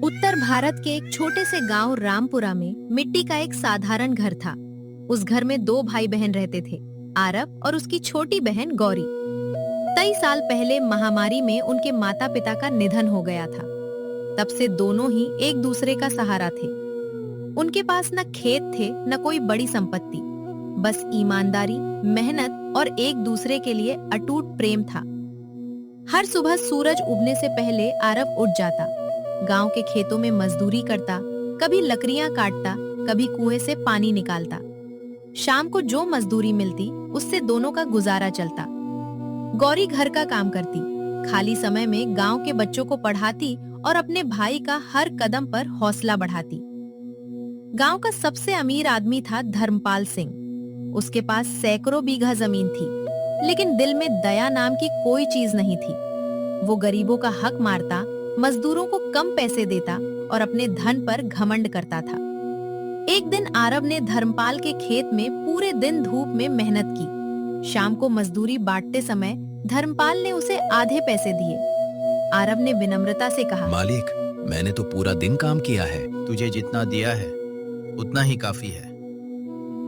उत्तर भारत के एक छोटे से गांव रामपुरा में मिट्टी का एक साधारण घर था। उस घर में दो भाई बहन रहते थे, आरव और उसकी छोटी बहन गौरी। कई साल पहले महामारी में उनके माता पिता का निधन हो गया था। तब से दोनों ही एक दूसरे का सहारा थे। उनके पास न खेत थे न कोई बड़ी संपत्ति, बस ईमानदारी, मेहनत और एक दूसरे के लिए अटूट प्रेम था। हर सुबह सूरज उगने से पहले आरव उठ जाता, गांव के खेतों में मजदूरी करता, कभी लकड़ियां काटता, कभी कुएं से पानी निकालता। शाम को जो मजदूरी मिलती उससे दोनों का गुजारा चलता। गौरी घर का काम करती, खाली समय में गांव के बच्चों को पढ़ाती और अपने भाई का हर कदम पर हौसला बढ़ाती। गांव का सबसे अमीर आदमी था धर्मपाल सिंह। उसके पास सैकड़ों बीघा जमीन थी, लेकिन दिल में दया नाम की कोई चीज नहीं थी। वो गरीबों का हक मारता, मजदूरों को कम पैसे देता और अपने धन पर घमंड करता था। एक दिन आरव ने धर्मपाल के खेत में पूरे दिन धूप में मेहनत की। शाम को मजदूरी बांटते समय धर्मपाल ने उसे आधे पैसे दिए। आरव ने विनम्रता से कहा, मालिक, मैंने तो पूरा दिन काम किया है। तुझे जितना दिया है उतना ही काफी है।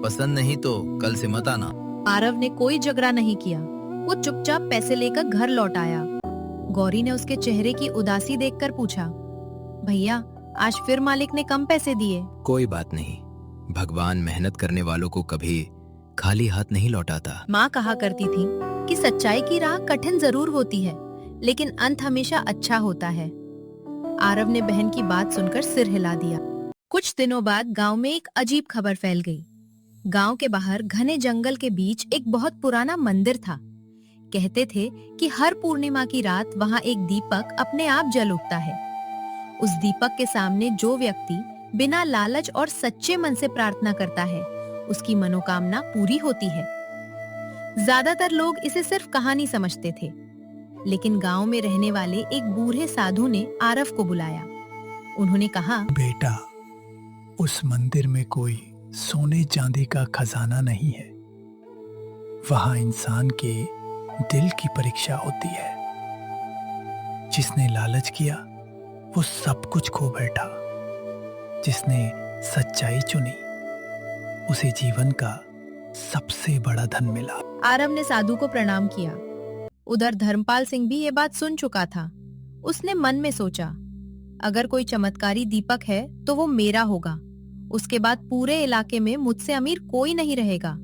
पसंद नहीं तो कल से मत आना। आरव ने कोई झगड़ा नहीं किया। वो चुपचाप पैसे लेकर घर लौट आया। गौरी ने उसके चेहरे की उदासी देखकर पूछा, भैया, आज फिर मालिक ने कम पैसे दिए? कोई बात नहीं, भगवान मेहनत करने वालों को कभी खाली हाथ नहीं लौटाता। माँ कहा करती थी कि सच्चाई की राह कठिन जरूर होती है, लेकिन अंत हमेशा अच्छा होता है। आरव ने बहन की बात सुनकर सिर हिला दिया। कुछ दिनों बाद गांव में एक अजीब खबर फैल गई। गांव के बाहर घने जंगल के बीच एक बहुत पुराना मंदिर था। कहते थे कि हर पूर्णिमा की रात वहां एक दीपक अपने आप जल उठता है। उस दीपक के सामने जो व्यक्ति बिना लालच और सच्चे मन से प्रार्थना करता है, उसकी मनोकामना पूरी होती है। ज्यादातर लोग इसे सिर्फ कहानी समझते थे, लेकिन गांव में रहने वाले एक बूढ़े साधु ने आरव को बुलाया। उन्होंने कहा, बेटा, उस मंदिर में कोई सोने चांदी का खजाना नहीं है। वहां इंसान के दिल की परीक्षा होती है। जिसने लालच किया वो सब कुछ खो बैठा। जिसने सच्चाई चुनी उसे जीवन का सबसे बड़ा धन मिला। आरव ने साधु को प्रणाम किया। उधर धर्मपाल सिंह भी ये बात सुन चुका था। उसने मन में सोचा, अगर कोई चमत्कारी दीपक है तो वो मेरा होगा। उसके बाद पूरे इलाके में मुझसे अमीर कोई नहीं रहेगा।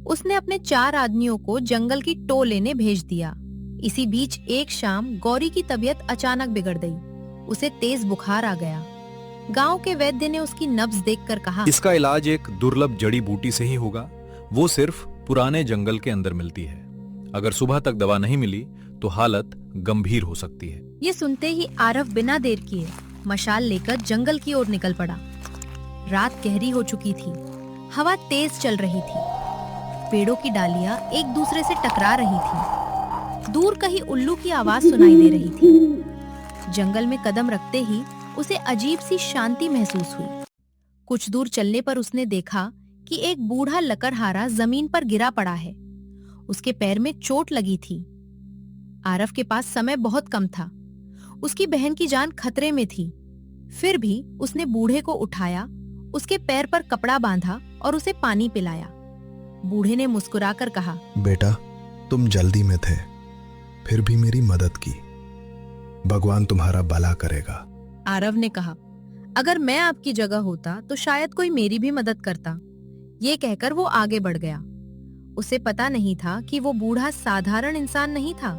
उसने अपने 4 आदमियों को जंगल की टो लेने भेज दिया। इसी बीच एक शाम गौरी की तबीयत अचानक बिगड़ गई। उसे तेज बुखार आ गया। गांव के वैद्य ने उसकी नब्ज देखकर कहा, इसका इलाज एक दुर्लभ जड़ी बूटी से ही होगा। वो सिर्फ पुराने जंगल के अंदर मिलती है। अगर सुबह तक दवा नहीं मिली तो हालत गंभीर हो सकती है। ये सुनते ही आरव बिना देर किए मशाल लेकर जंगल की ओर निकल पड़ा। रात गहरी हो चुकी थी, हवा तेज चल रही थी, पेड़ों की डालियां एक दूसरे से टकरा रही थी। दूर कहीं उल्लू की आवाज सुनाई दे रही थी। जंगल में कदम रखते ही उसे अजीब सी शांति महसूस हुई। कुछ दूर चलने पर उसने देखा कि एक बूढ़ा लकड़हारा जमीन पर गिरा पड़ा है। उसके पैर में चोट लगी थी। आरव के पास समय बहुत कम था। उसकी बहन की जान खतरे में थी। फिर भी उसने बूढ़े को उठाया, उसके पैर पर कपड़ा बांधा और उसे पानी पिलाया। बूढ़े ने मुस्कुराकर कहा, बेटा, तुम जल्दी में थे, फिर भी मेरी मदद की। भगवान तुम्हारा भला करेगा। आरव ने कहा, अगर मैं आपकी जगह होता तो शायद कोई मेरी भी मदद करता। ये कहकर वो आगे बढ़ गया। उसे पता नहीं था कि वो बूढ़ा साधारण इंसान नहीं था।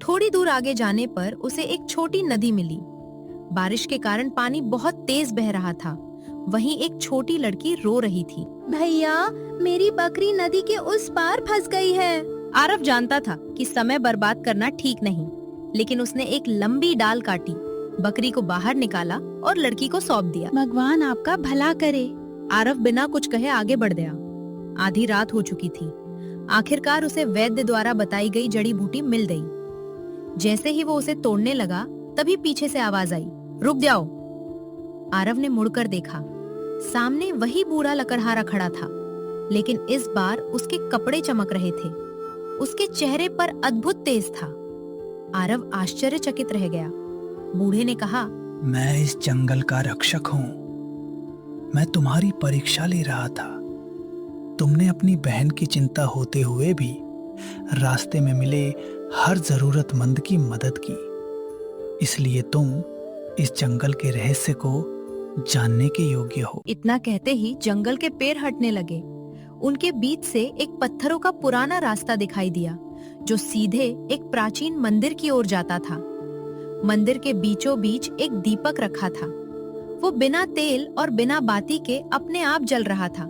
थोड़ी दूर आगे जाने पर उसे एक छोटी नदी मिली। बारिश के कारण पानी बहुत तेज बह रहा था। वहीं एक छोटी लड़की रो रही थी। भैया, मेरी बकरी नदी के उस पार फंस गई है। आरव जानता था कि समय बर्बाद करना ठीक नहीं, लेकिन उसने एक लंबी डाल काटी, बकरी को बाहर निकाला और लड़की को सौंप दिया। भगवान आपका भला करे। आरव बिना कुछ कहे आगे बढ़ गया। आधी रात हो चुकी थी। आखिरकार उसे वैद्य द्वारा बताई गई जड़ी बूटी मिल गई। जैसे ही वो उसे तोड़ने लगा, तभी पीछे से आवाज आई, रुक जाओ। आरव ने मुड़कर देखा, सामने वही बूढ़ा लकड़हारा खड़ा था, लेकिन इस बार उसके कपड़े चमक रहे थे। उसके चेहरे पर अद्भुत तेज था। आरव आश्चर्यचकित रह गया। बूढ़े ने कहा, मैं इस जंगल का रक्षक हूं। मैं तुम्हारी परीक्षा ले रहा था। तुमने अपनी बहन की चिंता होते हुए भी रास्ते में मिले हर जरूरतमंद की मदद की, इसलिए तुम इस जंगल के रहस्य को जानने के योग्य हो। इतना कहते ही जंगल के पेड़ हटने लगे। उनके बीच से एक पत्थरों का पुराना रास्ता दिखाई दिया, जो सीधे एक प्राचीन मंदिर की ओर जाता था। मंदिर के बीचों बीच एक दीपक रखा था। वो बिना तेल और बिना बाती के अपने आप जल रहा था।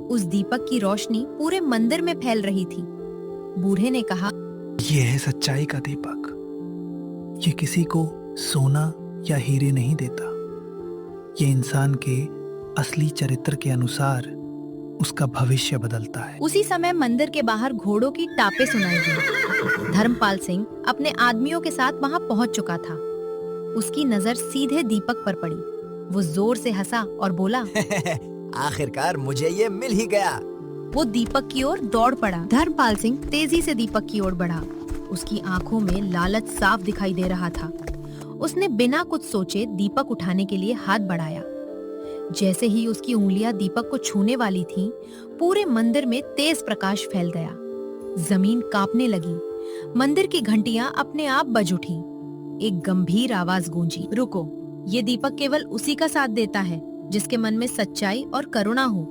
उस दीपक की रोशनी पूरे मंदिर में फैल रही थी। बूढ़े ने कहा, ये है सच्चाई का दीपक। ये किसी को सोना या हीरे नहीं देता। ये इंसान के असली चरित्र के अनुसार उसका भविष्य बदलता है। उसी समय मंदिर के बाहर घोड़ों की टापें सुनाई दी। धर्मपाल सिंह अपने आदमियों के साथ वहां पहुंच चुका था। उसकी नजर सीधे दीपक पर पड़ी। वो जोर से हंसा और बोला, आखिरकार मुझे ये मिल ही गया। वो दीपक की ओर दौड़ पड़ा। धर्मपाल सिंह तेजी से दीपक की ओर बढ़ा। उसकी आंखों में लालच साफ दिखाई दे रहा था। उसने बिना कुछ सोचे दीपक उठाने के लिए हाथ बढ़ाया। जैसे ही उसकी उंगलियां दीपक को छूने वाली थीं, पूरे मंदिर में तेज प्रकाश फैल गया। जमीन कांपने लगी। मंदिर की घंटियां अपने आप बज उठी। एक गंभीर आवाज गूंजी, रुको, ये दीपक केवल उसी का साथ देता है जिसके मन में सच्चाई और करुणा हो।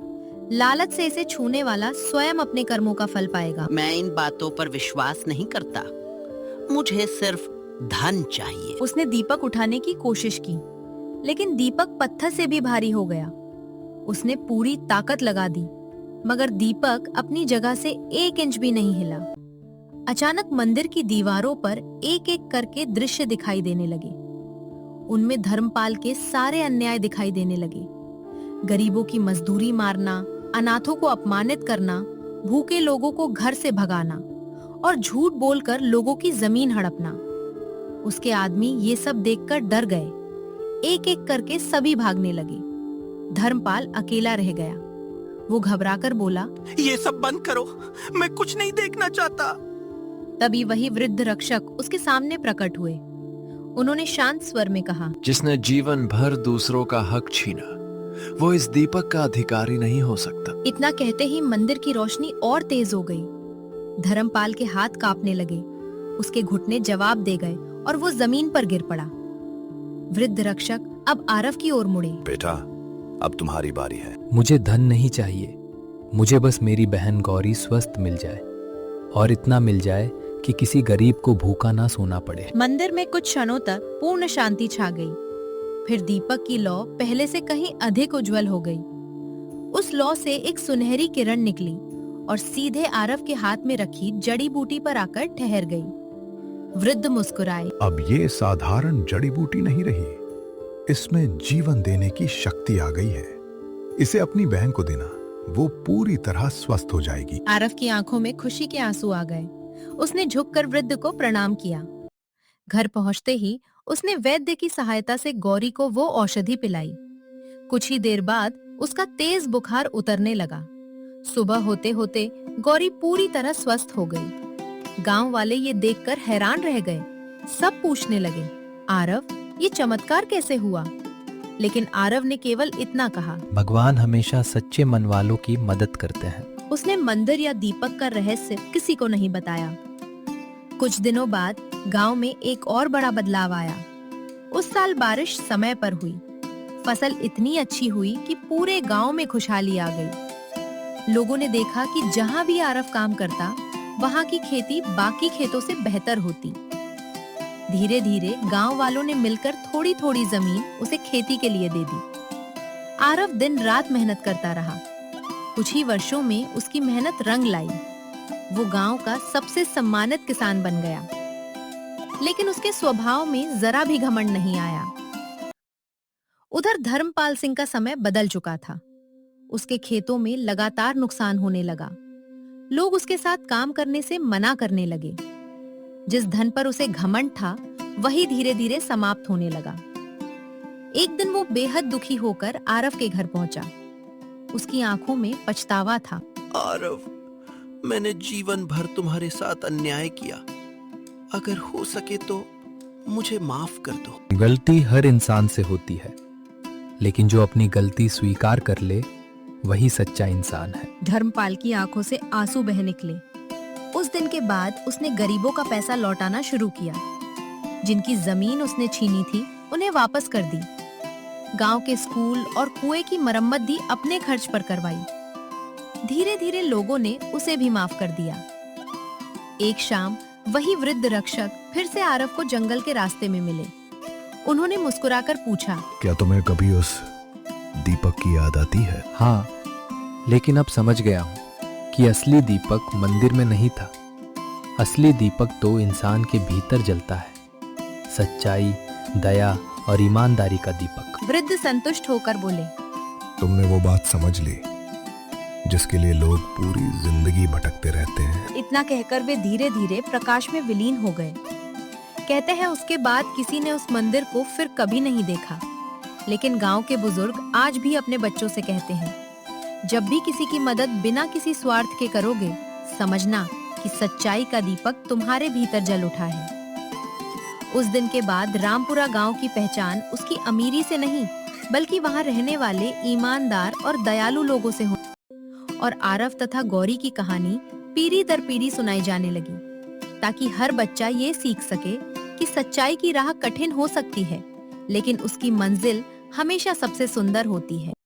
लालच से इसे छूने वाला स्वयं अपने कर्मों का फल पाएगा। मैं इन बातों पर विश्वास नहीं करता। मुझे सिर्फ धन चाहिए। उसने दीपक उठाने की कोशिश की, लेकिन दीपक पत्थर से भी भारी हो गया। उसने पूरी ताकत लगा दी, मगर दीपक अपनी जगह से 1 इंच भी नहीं हिला। अचानक मंदिर की दीवारों पर एक एक करके दृश्य दिखाई देने लगे। उनमें धर्मपाल के सारे अन्याय दिखाई देने लगे। गरीबों की मजदूरी मारना, अनाथों को अपमानित करना, भूखे लोगों को घर से भगाना और झूठ बोलकर लोगों की जमीन हड़पना। उसके आदमी ये सब देखकर डर गए। एक एक करके सभी भागने लगे। धर्मपाल अकेला रह गया। वो घबराकर बोला, ये सब बंद करो, मैं कुछ नहीं देखना चाहता। तभी वही वृद्ध रक्षक उसके सामने प्रकट हुए। उन्होंने शांत स्वर में कहा, जिसने जीवन भर दूसरों का हक छीना, वो इस दीपक का अधिकारी नहीं हो सकता। इतना कहते ही मंदिर की रोशनी और तेज हो गई। धर्मपाल के हाथ कांपने लगे। उसके घुटने जवाब दे गए और वो जमीन पर गिर पड़ा। वृद्ध रक्षक अब आरव की ओर मुड़े। बेटा, अब तुम्हारी बारी है। मुझे धन नहीं चाहिए। मुझे बस मेरी बहन गौरी स्वस्थ मिल जाए, और इतना मिल जाए कि किसी गरीब को भूखा ना सोना पड़े। मंदिर में कुछ क्षणों तक पूर्ण शांति छा गई। फिर दीपक की लौ पहले से कहीं अधिक उज्जवल हो गई। उस लौ से एक सुनहरी किरण निकली और सीधे आरव के हाथ में रखी जड़ी बूटी पर आकर ठहर गई। वृद्ध मुस्कुराए। अब ये साधारण जड़ी बूटी नहीं रही, इसमें जीवन देने की शक्ति आ गई है। इसे अपनी बहन को देना, वो पूरी तरह स्वस्थ हो जाएगी। आरव की आंखों में खुशी के आंसू आ गए। उसने झुककर वृद्ध को प्रणाम किया। घर पहुंचते ही उसने वैद्य की सहायता से गौरी को वो औषधि पिलाई। कुछ ही देर बाद उसका तेज बुखार उतरने लगा। सुबह होते होते गौरी पूरी तरह स्वस्थ हो गई। गांव वाले ये देखकर हैरान रह गए। सब पूछने लगे, आरव, ये चमत्कार कैसे हुआ? लेकिन आरव ने केवल इतना कहा, भगवान हमेशा सच्चे मन वालों की मदद करते हैं। उसने मंदिर या दीपक का रहस्य किसी को नहीं बताया। कुछ दिनों बाद गांव में एक और बड़ा बदलाव आया। उस साल बारिश समय पर हुई। फसल इतनी अच्छी हुई कि पूरे गांव में खुशहाली आ गई। लोगों ने देखा कि जहां भी आरव काम करता, वहां की खेती बाकी खेतों से बेहतर होती। धीरे धीरे गांव वालों ने मिलकर थोड़ी थोड़ी जमीन उसे खेती के लिए दे दी। आरव दिन रात मेहनत करता रहा। कुछ ही वर्षों में उसकी मेहनत रंग लाई। वो गांव का सबसे सम्मानित किसान बन गया। लेकिन उसके स्वभाव में जरा भी घमंड नहीं आया। उधर धर्मपाल सिंह का समय बदल चुका था। उसके खेतों में लगातार नुकसान होने लगा। लोग उसके साथ काम करने से मना करने लगे। जिस धन पर उसे घमंड था, वही धीरे धीरे समाप्त होने लगा। एक दिन वो बेहद दुखी होकर आरव के घर पहुंचा। उसकी आंखों में पछतावा था। आरव, मैंने जीवन भर तुम्हारे साथ अन्याय किया। अगर हो सके तो मुझे माफ कर दो। गलती हर इंसान से होती है, लेकिन जो अपनी गलती स्वीकार कर ले वही सच्चा इंसान है। धर्मपाल की आंखों से आंसू बह निकले। उस दिन के बाद उसने गरीबों का पैसा लौटाना शुरू किया। जिनकी जमीन उसने छीनी थी, उन्हें वापस कर दी। गांव के स्कूल और कुएं की मरम्मत भी अपने खर्च पर करवाई। धीरे धीरे लोगों ने उसे भी माफ कर दिया। एक शाम वही वृद्ध रक्षक फिर से आरव को जंगल के रास्ते में मिले। उन्होंने मुस्कुराकर पूछा, क्या तुम्हें कभी उस दीपक की याद आती है? हाँ, लेकिन अब समझ गया हूँ कि असली दीपक मंदिर में नहीं था। असली दीपक तो इंसान के भीतर जलता है। सच्चाई, दया और ईमानदारी का दीपक। वृद्ध संतुष्ट होकर बोले, तुमने वो बात समझ ली जिसके लिए लोग पूरी जिंदगी भटकते रहते हैं। इतना कहकर वे धीरे धीरे प्रकाश में विलीन हो गए। कहते हैं उसके बाद किसी ने उस मंदिर को फिर कभी नहीं देखा। लेकिन गांव के बुजुर्ग आज भी अपने बच्चों से कहते हैं, जब भी किसी की मदद बिना किसी स्वार्थ के करोगे, समझना कि सच्चाई का दीपक तुम्हारे भीतर जल उठा है। उस दिन के बाद रामपुरा गांव की पहचान उसकी अमीरी से नहीं, बल्कि वहां रहने वाले ईमानदार और दयालु लोगों से हुई। और आरव तथा गौरी की कहानी पीढ़ी दर पीढ़ी सुनाई जाने लगी, ताकि हर बच्चा ये सीख सके कि सच्चाई की राह कठिन हो सकती है, लेकिन उसकी मंजिल हमेशा सबसे सुंदर होती है।